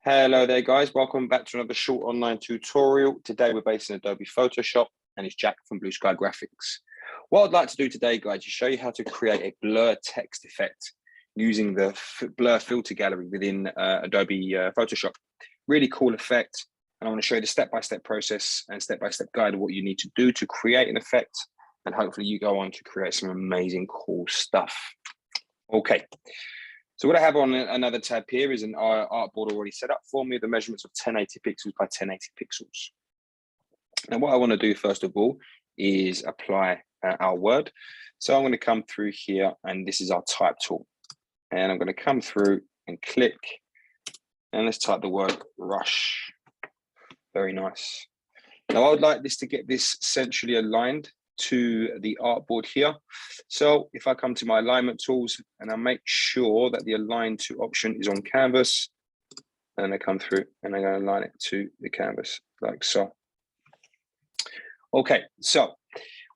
Hello there guys, welcome back to another short online tutorial. Today we're based in Adobe Photoshop and it's Jack from Blue Sky Graphics. What I'd like to do today guys is show you how to create a blur text effect using the blur filter gallery within Adobe Photoshop. Really cool effect, and I want to show you the step-by-step process and step-by-step guide of what you need to do to create an effect, and hopefully you go on to create some amazing cool stuff. Okay. So what I have on another tab here is an artboard already set up for me, the measurements of 1080 pixels by 1080 pixels. And what I want to do first of all is apply our word. So I'm going to come through here, and this is our type tool. And I'm going to come through and click, and let's type the word rush. Very nice. Now I would like this to get this centrally aligned to the artboard here. So if I come to my alignment tools and I make sure that the align to option is on canvas, and I come through and I'm going to align it to the canvas like so. Okay, so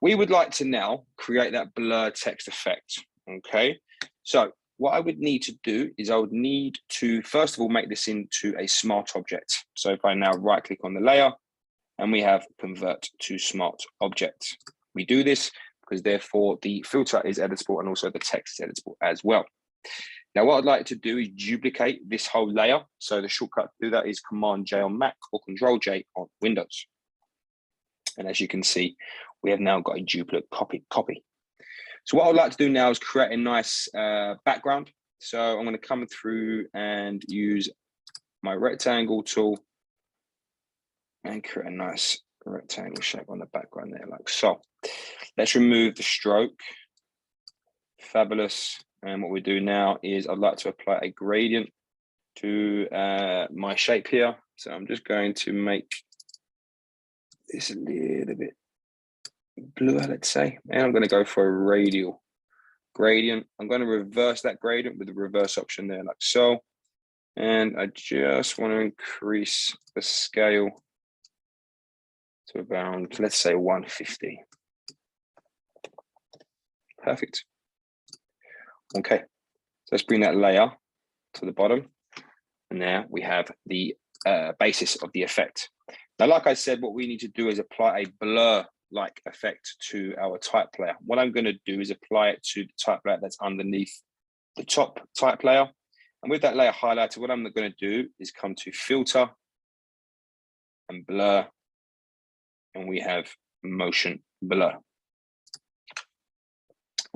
we would like to now create that blur text effect. Okay, so what I would need to do is I would need to first of all make this into a smart object. So if I now right click on the layer and we have convert to smart object. We do this because therefore the filter is editable and also the text is editable as well. Now what I'd like to do is duplicate this whole layer. So the shortcut to do that is Command J on Mac or Control J on Windows. And as you can see, we have now got a duplicate copy. So what I'd like to do now is create a nice background. So I'm going to come through and use my rectangle tool and create a nice rectangle shape on the background there like so. Let's remove the stroke. Fabulous. And what we do now is I'd like to apply a gradient to my shape here. So I'm just going to make this a little bit bluer, let's say, and I'm going to go for a radial gradient. I'm going to reverse that gradient with the reverse option there like so. And I just want to increase the scale to around, let's say 150. Perfect. Okay, so let's bring that layer to the bottom. And now we have the basis of the effect. Now, like I said, what we need to do is apply a blur-like effect to our type layer. What I'm going to do is apply it to the type layer that's underneath the top type layer. And with that layer highlighted, what I'm going to do is come to filter and blur. And we have motion blur.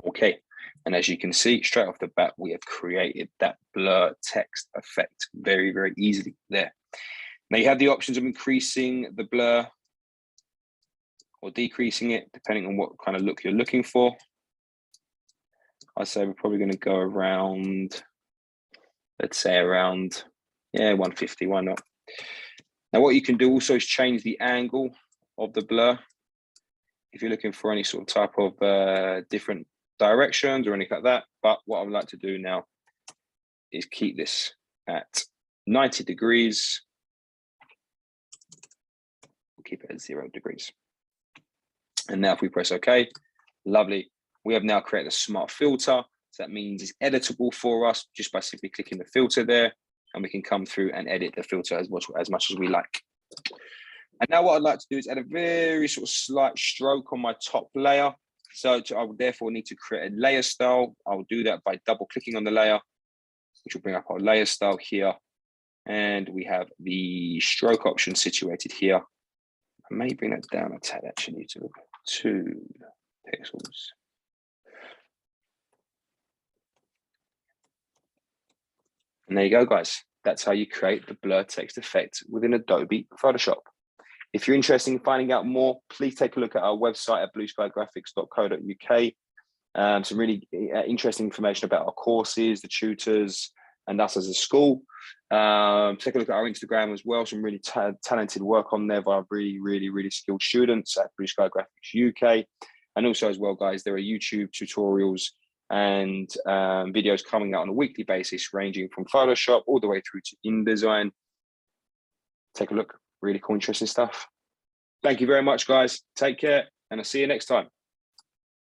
Okay, and as you can see straight off the bat, we have created that blur text effect very, very easily there. Now you have the options of increasing the blur or decreasing it, depending on what kind of look you're looking for. I say we're probably going to go around, let's say around, 150, why not? Now what you can do also is change the angle of the blur if you're looking for any sort of type of different directions or anything like that. But what I would like to do now is keep this at 90 degrees. We'll keep it at 0 degrees. And now if we press OK, lovely. We have now created a smart filter. So that means it's editable for us just by simply clicking the filter there, and we can come through and edit the filter as much as we like. And now what I'd like to do is add a very sort of slight stroke on my top layer. So I would therefore need to create a layer style. I'll do that by double clicking on the layer, which will bring up our layer style here. And we have the stroke option situated here. I may bring that down a tad actually to 2 pixels. And there you go, guys. That's how you create the blur text effect within Adobe Photoshop. If you're interested in finding out more, please take a look at our website at blueskygraphics.co.uk. Some really interesting information about our courses, the tutors, and us as a school. Take a look at our Instagram as well. Some really talented work on there by really skilled students at Blue Sky Graphics UK. And also as well, guys, there are YouTube tutorials and videos coming out on a weekly basis, ranging from Photoshop all the way through to InDesign. Take a look. Really cool, interesting stuff. Thank you very much, guys. Take care, and I'll see you next time.